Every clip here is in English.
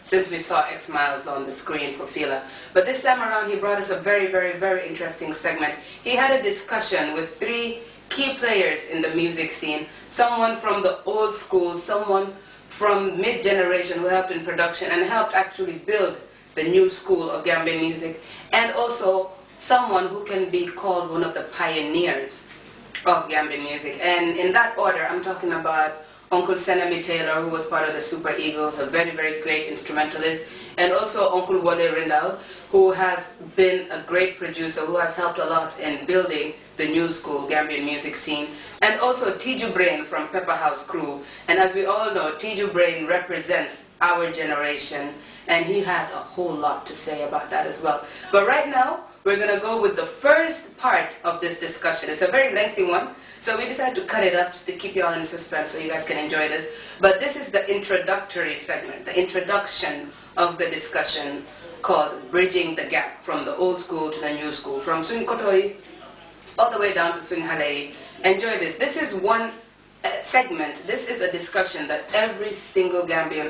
since we saw X Miles on the screen for Fila. But this time around, he brought us a very, very, very interesting segment. He had a discussion with 3 key players in the music scene, someone from the old school, someone from mid-generation who helped in production and helped actually build the new school of Gambian music, and also someone who can be called one of the pioneers of Gambian music. And in that order, I'm talking about Uncle Senemi Taylor, who was part of the Super Eagles, a very, very great instrumentalist, and also Uncle Wale Rindal, who has been a great producer, who has helped a lot in building the new school Gambian music scene, and also Tiju Brain from Pepper House Crew. And as we all know, Tiju Brain represents our generation, and he has a whole lot to say about that as well. But right now, we're going to go with the first part of this discussion. It's a very lengthy one, so we decided to cut it up just to keep you all in suspense so you guys can enjoy this. But this is the introductory segment, the introduction of the discussion called Bridging the Gap from the old school to the new school, from Swing Kotoi all the way down to Swing Halei. Enjoy this. This is one segment. This is a discussion that every single Gambian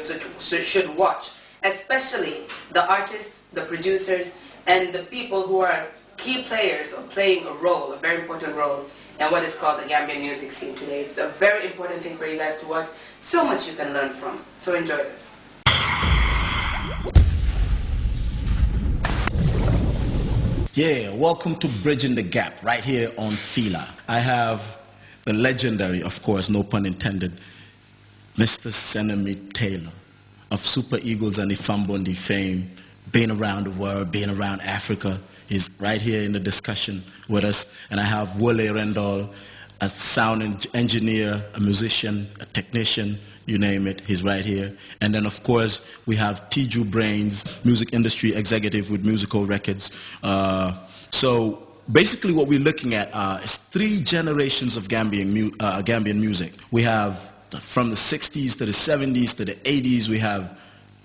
should watch, especially the artists, the producers, and the people who are key players or playing a role, a very important role in what is called the Gambian music scene today. It's a very important thing for you guys to watch. So much you can learn from. So enjoy this. Yeah, welcome to Bridging the Gap, right here on Fila. I have the legendary, of course, no pun intended, Mr. Senemi Taylor of Super Eagles and Ifambondi fame, being around the world, being around Africa. He's right here in the discussion with us. And I have Wale Rindal, a sound engineer, a musician, a technician, you name it, he's right here. And then, of course, we have Tiju Brains, music industry executive with Musical Records. So basically what we're looking at is 3 generations of Gambian music. We have from the 60s to the 70s to the 80s. We have,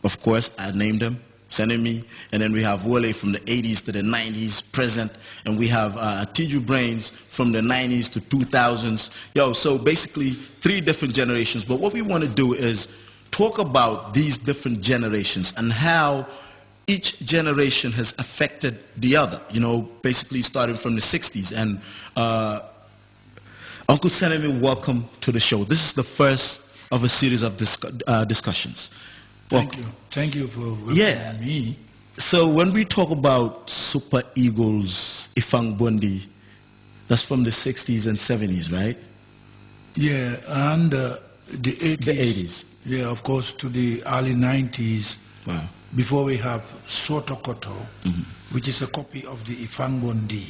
of course, I named them, Senemi, and then we have Wale from the 80s to the 90s, present, and we have Tiju Brains from the 90s to 2000s. Yo, so basically 3 different generations, but what we want to do is talk about these different generations and how each generation has affected the other, you know, basically starting from the 60s. And Uncle Senemi, welcome to the show. This is the first of a series of discussions. Thank you. Thank you for welcoming me. So when we talk about Super Eagles, Ifang Bondi, that's from the 60s and 70s, right? Yeah, and the 80s. The 80s. Yeah, of course, to the early 90s. Wow. Before we have Sotokoto, which is a copy of the Ifang Bondi.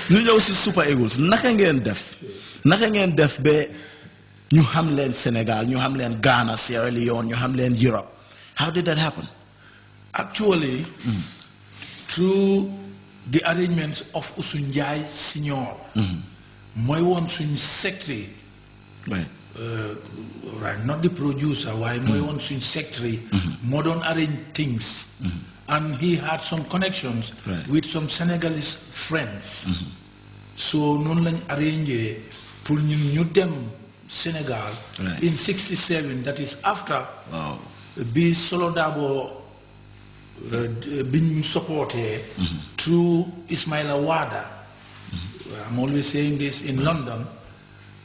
Ñu ñëw ci Super Eagles, naka ngeen def ba ñu xam leen Sénégal, ñu xam leen Ghana, Sierra Leone, ñu xam leen Europe? How did that happen? Actually, through the arrangements of Usunjai Senior, mooy woon suñ secretary, Right. Right, not the producer, why mooy woon suñ secretary, moo doon arrange things, and he had some connections with some Senegalese friends. So noonu lañ arrangé pour ñun ñu dem Sénégal in 67, that is after bi Solo Dabo been supported through Ismaila Wada. I'm always saying this in London.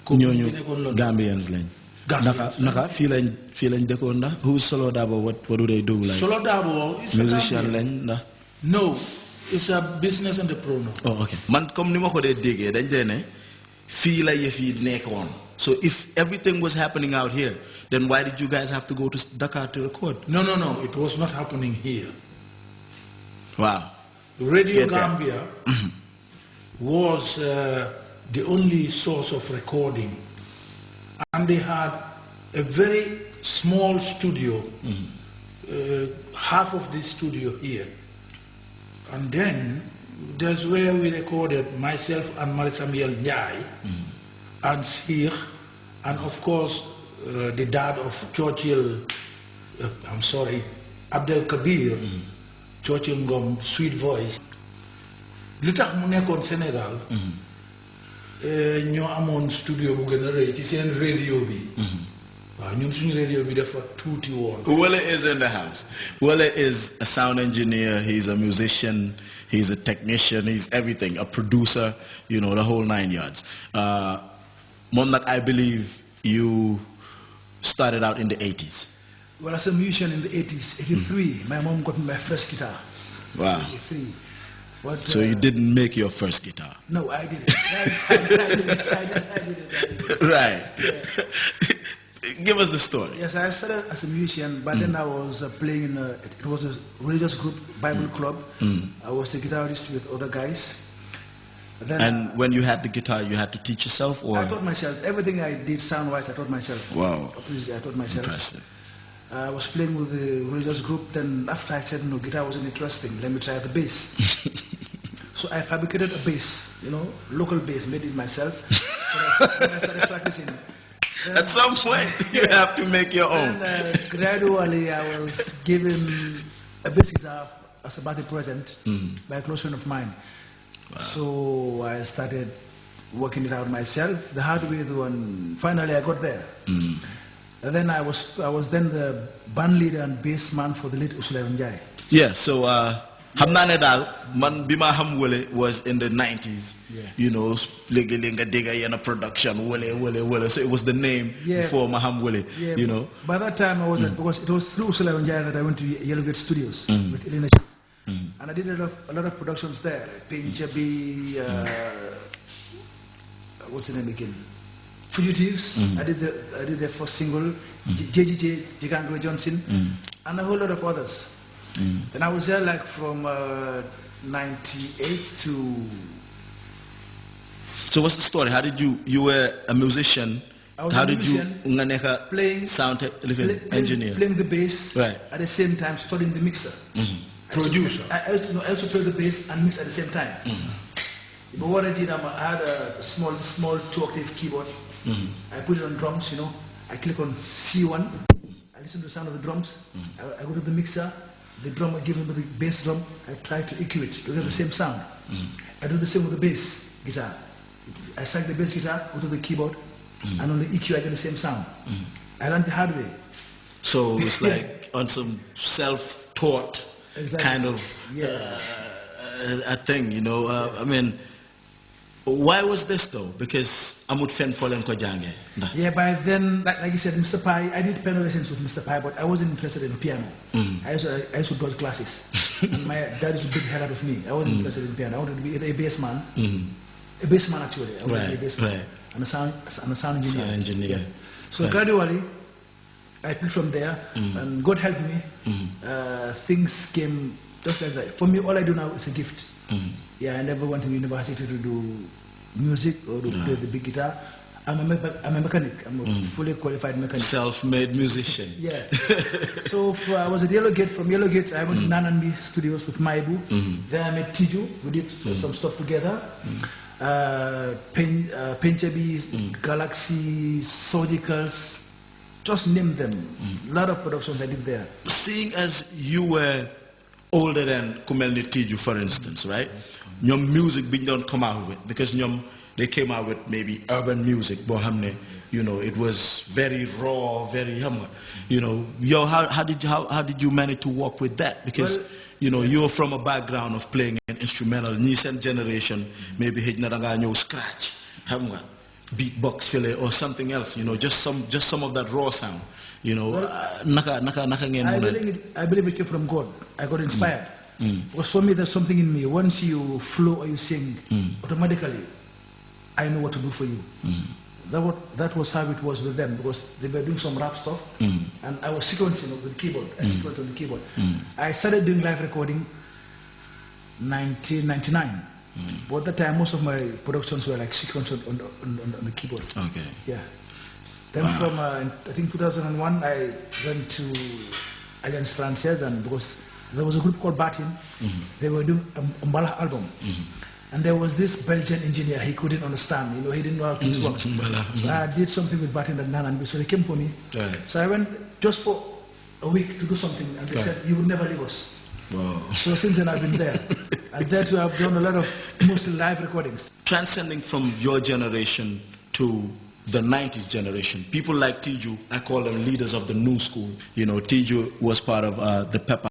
Gambians lañ. Naka fii lañ dëkkoon na. Who's Solo Dabo? What do they do? Like Solo Dabo is musician lañ na. No, it's a business entrepreneur. Oh, okay. Man comme ni ma ko dee déggee dañ dee ne fii la yëf yi nekkoon. So if everything was happening out here, then why did you guys have to go to Dakar to record? No, it was not happening here. Wow. Radio Gambia was the only source of recording. And they had a very small studio, half of this studio here. And then that's where we recorded, myself and Marisamuel Njai, and Sir, and of course the dad of Churchill, Abdel Kabir, Churchill Ngom, sweet voice. Li tax mu nekkoon Sénégal ñoo amoon studio bu gën a rëy ci seen radio bi Wale is in the house. Wale is a sound engineer, he's a musician, he's a technician, he's everything, a producer, you know, the whole 9 yards. Mondak, I believe you started out in the 80s. Well, as a musician in the 80s, 83, my mom got me my first guitar. Wow. 83. But, so you didn't make your first guitar? No, I didn't. I did it. Right. Yeah. Give us the story. Yes, I started as a musician, but then I was playing in it was a religious group, Bible club. I was a guitarist with other guys. Then, and when you had the guitar, you had to teach yourself, or? I taught myself. Everything I did sound-wise, I taught myself. Wow. Obviously, I taught myself. Impressive. I was playing with the religious group. Then after I said, no, guitar wasn't interesting, let me try the bass. So I fabricated a bass, you know, local bass, made it myself. When I started practicing. Then, at some point, you have to make your own. Gradually, I was given a bass guitar as a birthday present by a close friend of mine. Wow. So I started working it out myself, the hard way though, and finally I got there. And then I was then the band leader and bass man for the late Usule Njai. Yeah, so Hamnane Dal, man bima ham wole was in the 90s. Yeah. You know, Lega Linga Diga in a production, wole. So it was the name before Maham Wole, yeah, you know. By that time I was because it was through Usule Njai that I went to Yellowgate Studios with Elena. And I did a lot of productions there. Pinjabi, what's the name again? Fugitives. I did their first single, JGJ, Jigangwe Johnson, and a whole lot of others. And I was there like from 98 to... So what's the story? How did you were a musician, how did you playing sound engineer? Playing the bass, right. At the same time studying the mixer. Producer. I also play the bass and mix at the same time. But what I did, I had a small 2-octave keyboard. I put it on drums, you know. I click on C1. I listen to the sound of the drums. I go to the mixer. The drummer gives me the bass drum. I try to EQ it to get the same sound. I do the same with the bass guitar. I strike the bass guitar, go to the keyboard, and on the EQ I get the same sound. I learned the hard way. So it's like on some self-taught kind of a thing, you know. I mean, why was this though? Because Amut Fen Folen Kojange. Yeah, by then, like you said, Mr. Pai, I did piano lessons with Mr. Pai, but I wasn't interested in piano. I used to go to classes. And my dad used to beat the hell out of me. I wasn't interested in piano. I wanted to be either a bass man, a bass man actually. I wanted to be a bass man. I'm a sound engineer. Sound engineer. Yeah. So gradually, I picked from there, and God helped me. Things came just like that. For me, all I do now is a gift. Yeah, I never went to university to do music or to play the big guitar. I'm a mechanic. I'm a fully qualified mechanic. Self-made musician. Yeah. So I was at Yellowgate. From Yellowgate, I went to Nananbi Studios with Maibu. Then I met Tiju. We did some stuff together. Penjabi, Galaxy, Surgicals, just name them. A lot of productions I did there. Seeing as you were older than Kumelni Tiju, for instance, right? Your music don't come out with, because they came out with maybe urban music, Bohamne, you know, it was very raw, very you know. How did you manage to work with that? Because you know, you're from a background of playing an instrumental, recent generation, maybe hitnaranga scratch, beatbox filler or something else, you know, just some of that raw sound. You know, I believe it came from God. I got inspired. Because for me, there's something in me. Once you flow or you sing, automatically, I know what to do for you. That was how it was with them, because they were doing some rap stuff, and I was sequencing with the keyboard. I sequenced on the keyboard. I started doing live recording 1999. But at that time, most of my productions were like sequenced on the keyboard. Okay. Yeah. Then from, I think 2001, I went to Alliance Francaise, and because there was a group called Batin, they were doing a Mbala album. And there was this Belgian engineer, he couldn't understand, you know, he didn't know how things work. So I did something with Batin and Nanan, so they came for me. So I went just for a week to do something, and they said, you would never leave us. Wow. So since then I've been there. And there too I've done a lot of mostly live recordings. Transcending from your generation to the 90s generation. People like Tiju, I call them leaders of the new school. You know, Tiju was part of the Pepper